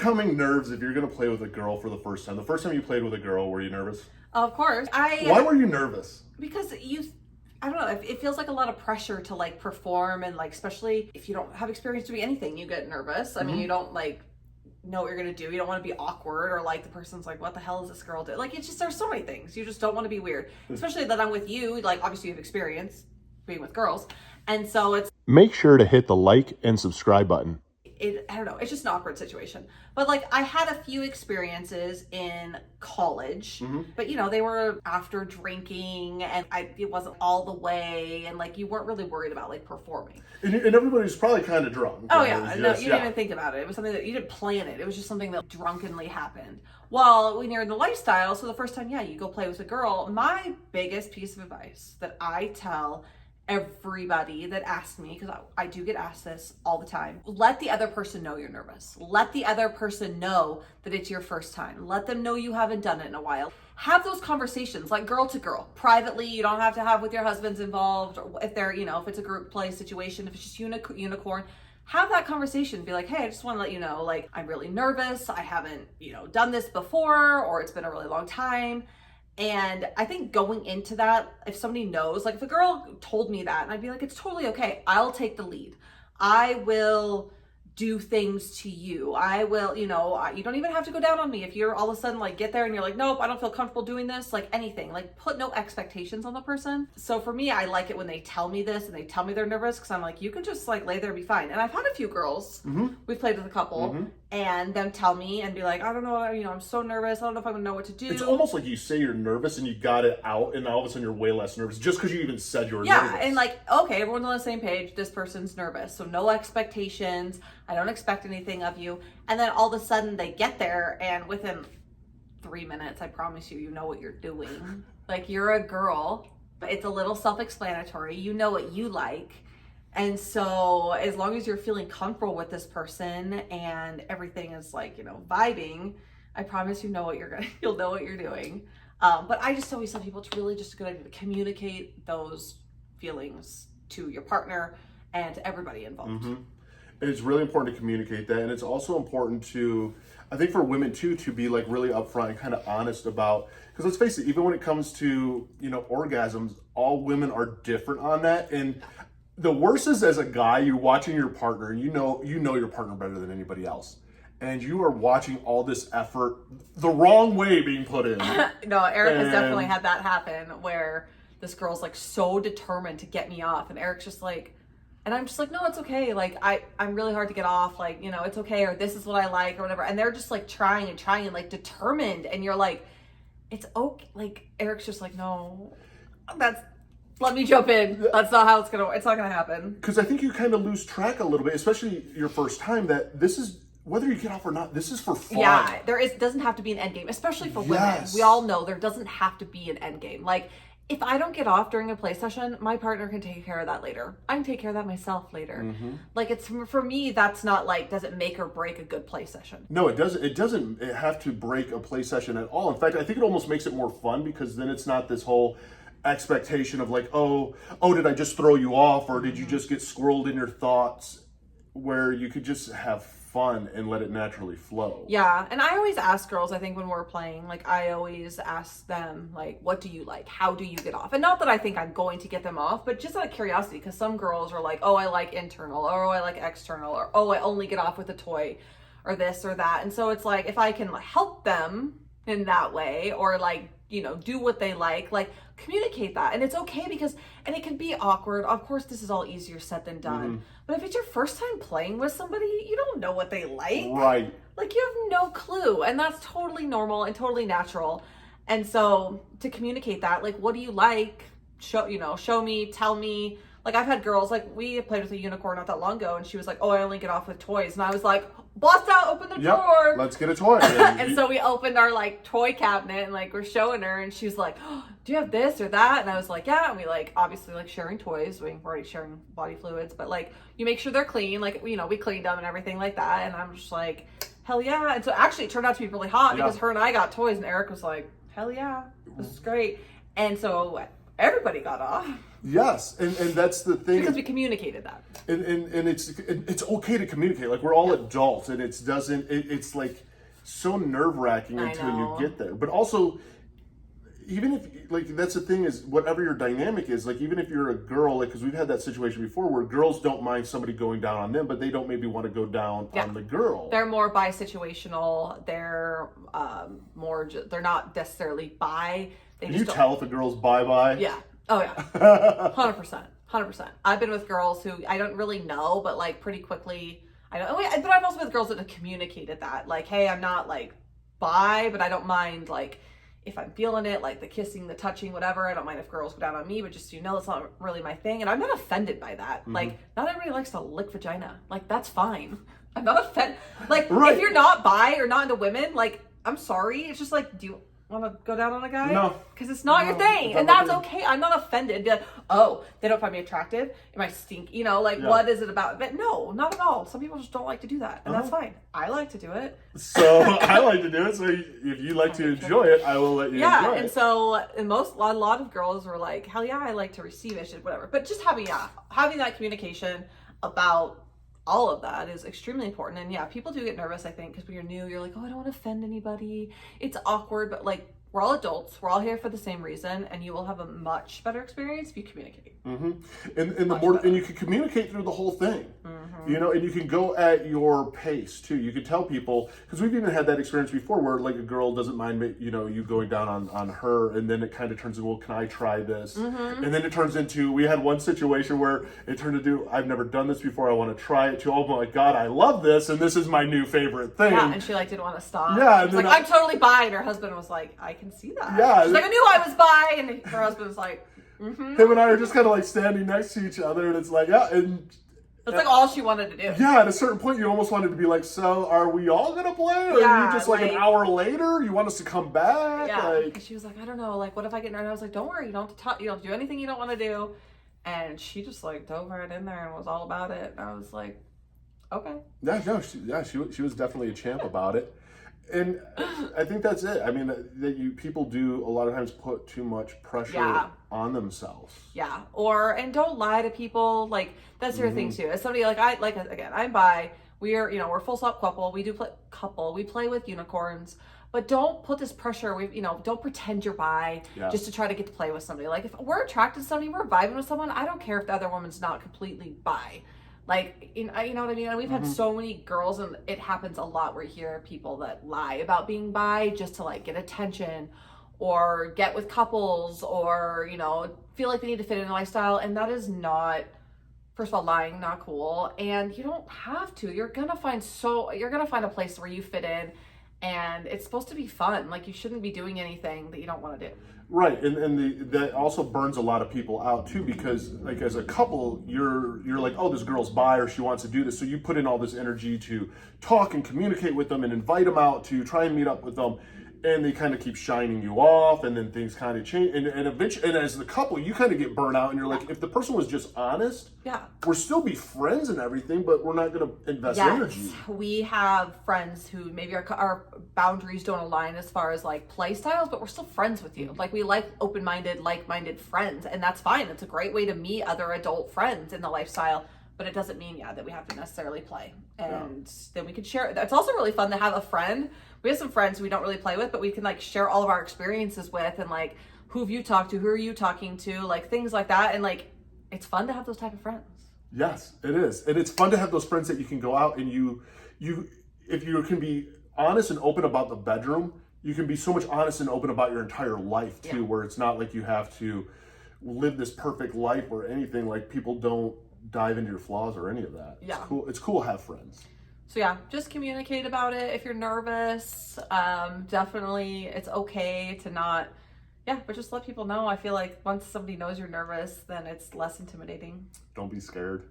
overcoming nerves if you're going to play with a girl for the first time. The first time you played with a girl, were you nervous? Of course. Why were you nervous? Because I don't know, it feels like a lot of pressure to like perform, and like, especially if you don't have experience doing anything, you get nervous. I mean, you don't like know what you're going to do. You don't want to be awkward, or like the person's like, what the hell is this girl doing? Like, it's just, there's so many things. You just don't want to be weird, especially that I'm with you. Like, obviously you have experience being with girls. And so it's, make sure to hit the like and subscribe button. I don't know, it's just an awkward situation. But like, I had a few experiences in college, but you know, they were after drinking, and it wasn't all the way, and like, you weren't really worried about like performing. And everybody was probably kind of drunk. Oh yeah, no, you didn't even think about it. It was something that you didn't plan it. It was just something that drunkenly happened. Well, when you're in the lifestyle, so the first time, yeah, you go play with a girl, my biggest piece of advice that I tell everybody that asks me, because I do get asked this all the time, let the other person know you're nervous. Let the other person know that it's your first time. Let them know you haven't done it in a while. Have those conversations, like girl to girl, privately. You don't have to have with your husbands involved, or if they're, you know, if it's a group play situation, if it's just unicorn, have that conversation. Be like, hey, I just want to let you know, like, I'm really nervous. I haven't, you know, done this before, or it's been a really long time. And I think going into that, if somebody knows, like if a girl told me that, and I'd be like, it's totally okay. I'll take the lead. I will do things to you. I will, you know, you don't even have to go down on me. If you're all of a sudden like get there and you're like, nope, I don't feel comfortable doing this, like anything, like put no expectations on the person. So for me, I like it when they tell me this and they tell me they're nervous, because I'm like, you can just like lay there and be fine. And I've had a few girls, we've played with a couple, and them tell me and be like, I don't know, you know, I'm so nervous. I don't know if I'm gonna know what to do. It's almost like you say you're nervous and you got it out, and now all of a sudden you're way less nervous just because you even said you were nervous. Yeah, and like, okay, everyone's on the same page. This person's nervous. So no expectations. I don't expect anything of you. And then all of a sudden they get there, and within 3 minutes, I promise you, you know what you're doing. Like, you're a girl, but it's a little self-explanatory. You know what you like. And so as long as you're feeling comfortable with this person and everything is like, you know, vibing, I promise you'll know what you're doing. But I just always tell people it's really just a good idea to communicate those feelings to your partner and to everybody involved. It's really important to communicate that. And it's also important to, I think for women too, to be like really upfront and kind of honest about, because let's face it, even when it comes to, you know, orgasms, all women are different on that. And the worst is, as a guy, you're watching your partner, you know your partner better than anybody else. And you are watching all this effort the wrong way being put in. No, Eric has definitely had that happen, where this girl's like so determined to get me off, and Eric's just like, and I'm just like, no, it's okay. Like, I'm really hard to get off. Like, you know, it's okay. Or this is what I like, or whatever. And they're just like trying and like determined. And you're like, it's okay. Like, Eric's just like, no, let me jump in. That's not how it's not going to happen. Because I think you kind of lose track a little bit, especially your first time, that this is, whether you get off or not, this is for fun. Yeah, doesn't have to be an end game, especially for women. We all know there doesn't have to be an end game. Like, if I don't get off during a play session, my partner can take care of that later. I can take care of that myself later. Like, it's, for me, that's not like, does it make or break a good play session? No, it doesn't. It doesn't have to break a play session at all. In fact, I think it almost makes it more fun, because then it's not this whole expectation of like, oh, did I just throw you off, or did you just get squirreled in your thoughts, where you could just have fun and let it naturally flow. Yeah, and I always ask girls, I think when we're playing, like, I always ask them, like, what do you like? How do you get off? And not that I think I'm going to get them off, but just out of curiosity, because some girls are like, oh, I like internal, or oh, I like external, or oh, I only get off with a toy, or this or that. And so it's like, if I can help them in that way, or like, you know, do what they like communicate that. And it's okay, because, and it can be awkward. Of course, this is all easier said than done. But if it's your first time playing with somebody, you don't know what they like. Right. Like, you have no clue. And that's totally normal and totally natural. And so to communicate that, like, what do you like? Show me, tell me. Like, I've had girls, like, we played with a unicorn not that long ago, and she was like, oh, I only get off with toys. And I was like, bust out, open the drawer. Let's get a toy. And so we opened our, like, toy cabinet, and, like, we're showing her, and she was like, oh, do you have this or that? And I was like, yeah. And we, like, obviously, like, sharing toys. We're already sharing body fluids. But, like, you make sure they're clean. Like, you know, we cleaned them and everything like that. And I'm just like, hell yeah. And so actually it turned out to be really hot, because her and I got toys, and Eric was like, hell yeah, this is great. And so everybody got off. Yes, and that's the thing. Because we communicated that. And it's okay to communicate. Like, we're all adults, and it's like so nerve-wracking until you get there. But also, even if, like, that's the thing is, whatever your dynamic is, like, even if you're a girl, like, because we've had that situation before where girls don't mind somebody going down on them, but they don't maybe want to go down on the girl. They're more bi-situational. They're they're not necessarily bi. Can you tell if a girl's bi-bi? Yeah. Oh, yeah. 100%. 100%. I've been with girls who I don't really know, but, like, pretty quickly, I know. But I've also been with girls that have communicated that. Like, hey, I'm not, like, bi, but I don't mind, like, if I'm feeling it, like the kissing, the touching, whatever. I don't mind if girls go down on me, but just so you know, it's not really my thing. And I'm not offended by that. Mm-hmm. Like, not everybody likes to lick vagina. Like, that's fine. I'm not offended. Like, if you're not bi or not into women, like, I'm sorry. It's just like, do you want to go down on a guy? No. Because it's not your thing. And that's okay. I'm not offended. Be like, oh, they don't find me attractive? Am I stink? You know, like, what is it about? But no, not at all. Some people just don't like to do that. And that's fine. I like to do it. So I like to do it. So if you like to enjoy it, I will let you enjoy it. Yeah, and so a lot of girls were like, hell yeah, I like to receive it, whatever. But just having that communication about all of that is extremely important. And yeah, people do get nervous, I think, because when you're new, you're like, oh, I don't want to offend anybody. It's awkward, but like, we're all adults. We're all here for the same reason, and you will have a much better experience if you communicate. Mm-hmm. And you can communicate through the whole thing. Mm-hmm. You know, and you can go at your pace too. You can tell people, because we've even had that experience before where like a girl doesn't mind, you know, you going down on her, and then it kind of turns into, well, can I try this? Mm-hmm. And then it turns into, we had one situation where it turned into, I've never done this before, I want to try it, to, oh my God, I love this, and this is my new favorite thing. Yeah, and she like didn't want to stop. Yeah, she was like, I'm totally bi, and her husband was like, I can see that. Yeah. She's like, I knew I was bi, and her husband was like, mm-hmm. Him and I are just kind of like standing next to each other, and it's like, and it's like all she wanted to do. Yeah, at a certain point, you almost wanted to be like, so are we all gonna play? Or are you just like an hour later? You want us to come back? Yeah. Like, she was like, I don't know. Like, what if I get nervous? I was like, don't worry. You don't have to talk. You don't have to do anything you don't want to do. And she just like dove right in there and was all about it. And I was like, okay. Yeah, no, she was definitely a champ about it. And I think that's it. I mean, people do a lot of times put too much pressure on themselves. Yeah, and don't lie to people. Like, that's your thing too. As somebody again, I'm bi. We're full stop couple. We do play couple. We play with unicorns. But don't put this pressure. Don't pretend you're bi just to try to get to play with somebody. Like, if we're attracted to somebody, we're vibing with someone. I don't care if the other woman's not completely bi. Like, you know what I mean? And we've had so many girls, and it happens a lot where you hear people that lie about being bi just to like get attention or get with couples or, feel like they need to fit in a lifestyle. And that is not, first of all, lying, not cool. And you don't have to. You're going to find a place where you fit in, and it's supposed to be fun. Like, you shouldn't be doing anything that you don't want to do. Right, and that also burns a lot of people out too, because like as a couple, you're like, oh, this girl's bi or she wants to do this, so you put in all this energy to talk and communicate with them and invite them out to try and meet up with them, and they kind of keep shining you off, and then things kind of change, and eventually, and as the couple, you kind of get burnt out, and you're like, if the person was just honest, we'll still be friends and everything, but we're not going to invest energy. We have friends who maybe our boundaries don't align as far as like play styles, but we're still friends with you. Like, we like open-minded, like-minded friends, and that's fine. It's a great way to meet other adult friends in the lifestyle. But it doesn't mean, that we have to necessarily play. And then we can share. It's also really fun to have a friend. We have some friends we don't really play with, but we can like share all of our experiences with, and like, who have you talked to? Who are you talking to? Like, things like that. And like, it's fun to have those type of friends. Yes, it is. And it's fun to have those friends that you can go out and if you can be honest and open about the bedroom, you can be so much honest and open about your entire life too, where it's not like you have to live this perfect life or anything. Like, people don't dive into your flaws or any of that. Yeah. It's cool to have friends. So just communicate about it. If you're nervous, definitely it's okay to not, but just let people know. I feel like once somebody knows you're nervous, then it's less intimidating. Don't be scared.